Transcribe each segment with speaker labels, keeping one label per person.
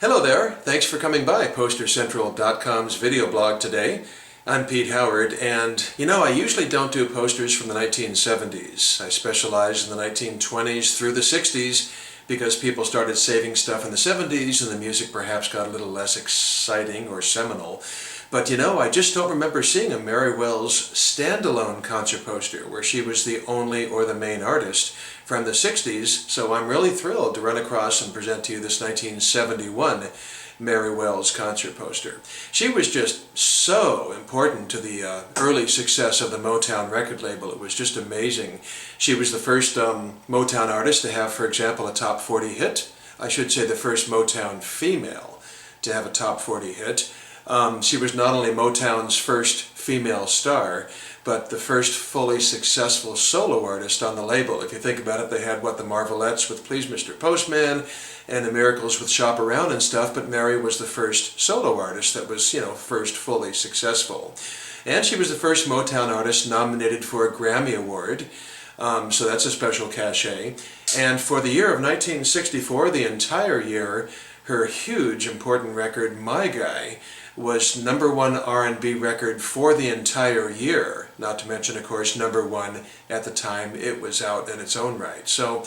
Speaker 1: Hello there, thanks for coming by PosterCentral.com's video blog today. I'm Pete Howard, and I usually don't do posters from the 1970s. I specialize in the 1920s through the 60s because people started saving stuff in the 70s and the music perhaps got a little less exciting or seminal. But I just don't remember seeing a Mary Wells standalone concert poster where she was the only or the main artist from the 60s, so I'm really thrilled to run across and present to you this 1971 Mary Wells concert poster. She was just so important to the early success of the Motown record label. It was just amazing. She was the first Motown artist to have, for example, a top 40 hit. I should say the first Motown female to have a top 40 hit. She was not only Motown's first female star, but the first fully successful solo artist on the label. If you think about it, they had, the Marvelettes with Please Mr. Postman, and the Miracles with Shop Around and stuff, but Mary was the first solo artist that was, first fully successful. And she was the first Motown artist nominated for a Grammy Award, so that's a special cachet. And for the year of 1964, the entire year, her huge, important record, My Guy, was #1 R&B record for the entire year, not to mention, of course, #1 at the time it was out in its own right. So,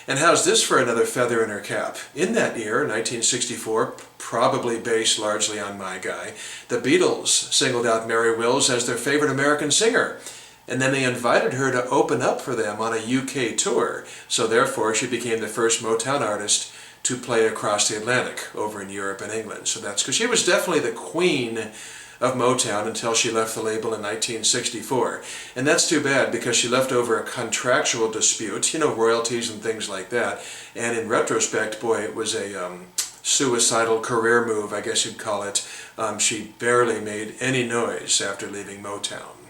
Speaker 1: and how's this for another feather in her cap? In that year, 1964, probably based largely on My Guy, the Beatles singled out Mary Wells as their favorite American singer. And then they invited her to open up for them on a UK tour. So therefore, she became the first Motown artist to play across the Atlantic over in Europe and England. So that's because she was definitely the queen of Motown until she left the label in 1964. And that's too bad because she left over a contractual dispute, royalties and things like that. And in retrospect, boy, it was a suicidal career move, I guess you'd call it. She barely made any noise after leaving Motown.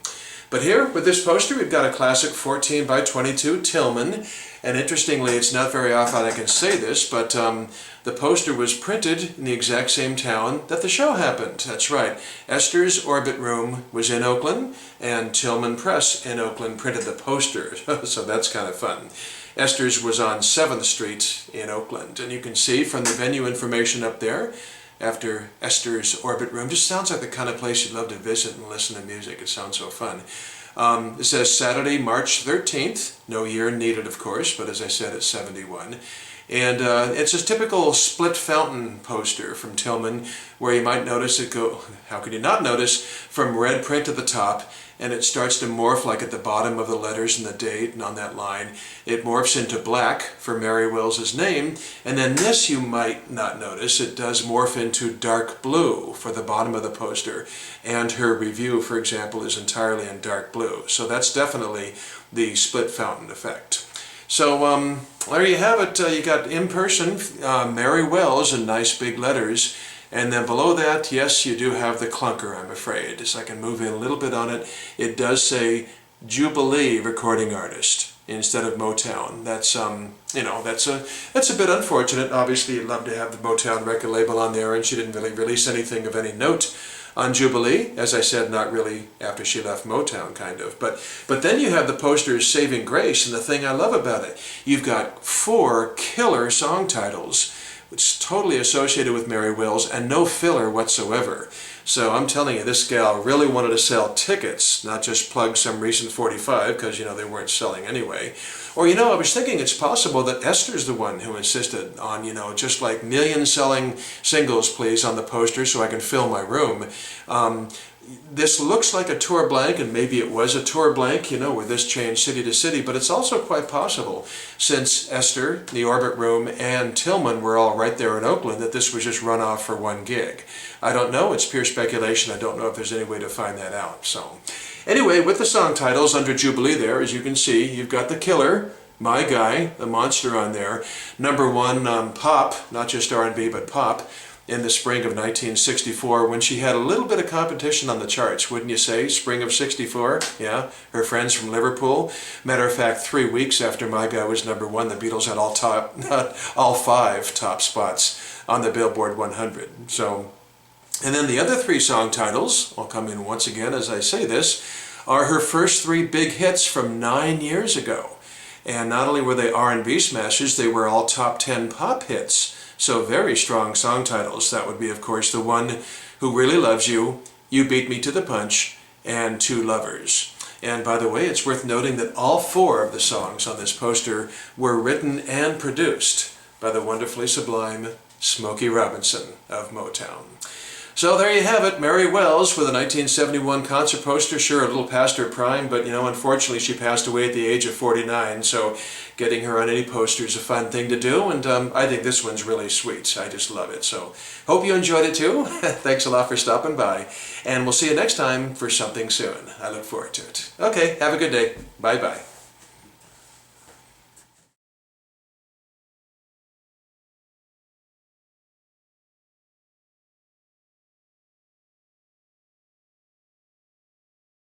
Speaker 1: But here, with this poster, we've got a classic 14 by 22 Tillman. And interestingly, it's not very often I can say this, but the poster was printed in the exact same town that the show happened. That's right. Esther's Orbit Room was in Oakland, and Tillman Press in Oakland printed the poster. So that's kind of fun. Esther's was on 7th Street in Oakland. And you can see from the venue information up there, after Esther's Orbit Room, just sounds like the kind of place you'd love to visit and listen to music. It sounds so fun. It says Saturday, March 13th. No year needed, of course, but as I said, it's 71. And it's a typical split fountain poster from Tillman, where you might notice it go, how could you not notice, from red print at the top, and it starts to morph like at the bottom of the letters and the date, and on that line it morphs into black for Mary Wells' name, and then this you might not notice, it does morph into dark blue for the bottom of the poster, and her review, for example, is entirely in dark blue. So that's definitely the split fountain effect. So there you have it. You got in person Mary Wells in nice big letters. And then below that, yes, you do have the clunker, I'm afraid. As I can move in a little bit on it, it does say Jubilee Recording Artist instead of Motown. That's that's a bit unfortunate. Obviously, you'd love to have the Motown record label on there, and she didn't really release anything of any note on Jubilee. As I said, not really after she left Motown, kind of. But then you have the poster's saving grace, and the thing I love about it, you've got 4 killer song titles, which is totally associated with Mary Wells, and no filler whatsoever. So I'm telling you, this gal really wanted to sell tickets, not just plug some recent 45, because, they weren't selling anyway. Or, I was thinking it's possible that Esther's the one who insisted on, just like million-selling singles, please, on the poster so I can fill my room. This looks like a tour blank, and maybe it was a tour blank, where this changed city to city, but it's also quite possible, since Esther, the Orbit Room, and Tillman were all right there in Oakland, that this was just run off for one gig. I don't know, it's pure speculation. I don't know if there's any way to find that out. So, anyway, with the song titles under Jubilee there, as you can see, you've got the killer, My Guy, the monster on there, #1 pop, not just R&B, but pop, in the spring of 1964, when she had a little bit of competition on the charts, wouldn't you say? Spring of 64, yeah, her friends from Liverpool. Matter of fact, 3 weeks after My Guy was #1, the Beatles had all 5 top spots on the Billboard 100. So, and then the other 3 song titles, I'll come in once again as I say this, are her first 3 big hits from 9 years ago. And not only were they R&B smashes, they were all top 10 pop hits. So very strong song titles. That would be, of course, The One Who Really Loves You, You Beat Me to the Punch, and Two Lovers. And by the way, it's worth noting that all 4 of the songs on this poster were written and produced by the wonderfully sublime Smokey Robinson of Motown. So there you have it, Mary Wells with a 1971 concert poster, sure a little past her prime, but unfortunately she passed away at the age of 49, so getting her on any poster is a fun thing to do, and I think this one's really sweet. I just love it. So hope you enjoyed it too. Thanks a lot for stopping by, and we'll see you next time for something soon. I look forward to it. Okay, have a good day. Bye-bye.